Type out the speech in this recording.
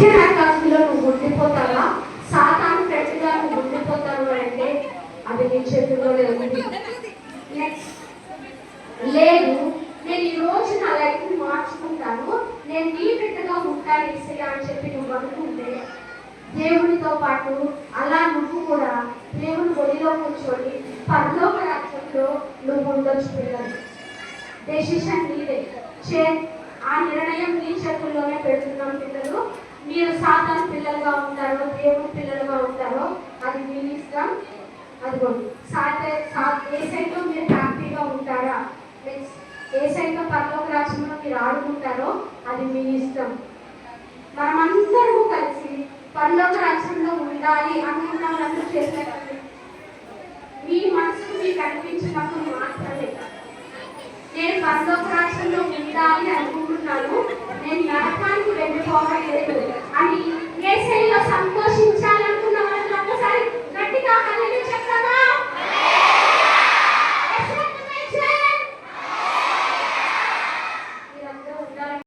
కాలంలో నువ్వు ఉండిపోతావా, సాతాను ఫ్రెండ్గా నువ్వు ఉండిపోతావు అంటే అది నీ చేతుల్లో లేదు. లేదు, నేను ఈ రోజు నా లైఫ్ని మార్చుకుంటాను, నేను నీ బిడ్డగా ఉంటాను ఏసయ్యా అని చెప్పి నువ్వు అనుకుంటే దేవునితో పాటు అలా నువ్వు కూడా దేవుని ఒడిలో కూర్చొని పరలోక రాజ్యంలో నువ్వు ఉండొచ్చు. పిల్లలు డెసిషన్ నీదే. ఆ నిర్ణయం నీ చేతుల్లోనే పెడుతున్నాం. పిల్లలు మీరు సాధారణ పిల్లలుగా ఉంటారో దేవుని పిల్లలుగా ఉంటారో అది మీ ఇష్టం. అదిగోండి, ఏ సైడ్లో మీరు హ్యాపీగా ఉంటారా, ఏ సైడ్లో పరలోక రాజ్యంలో మీరు ఆడుకుంటారో అది మీ ఇష్టం. మనమందరూ కలిసి పరలోక రాజ్యంలో ఉండాలి అనుకున్న వాళ్ళందరూ చేసినట్టు మీ మనసుకు మీకు అనిపించినప్పుడు మాత్రమే. నేను పరలోక రాజ్యంలో ఉండాలి అనుకుంటున్నాను, నేను నరకానికి వెళ్ళిపోవట్లేదు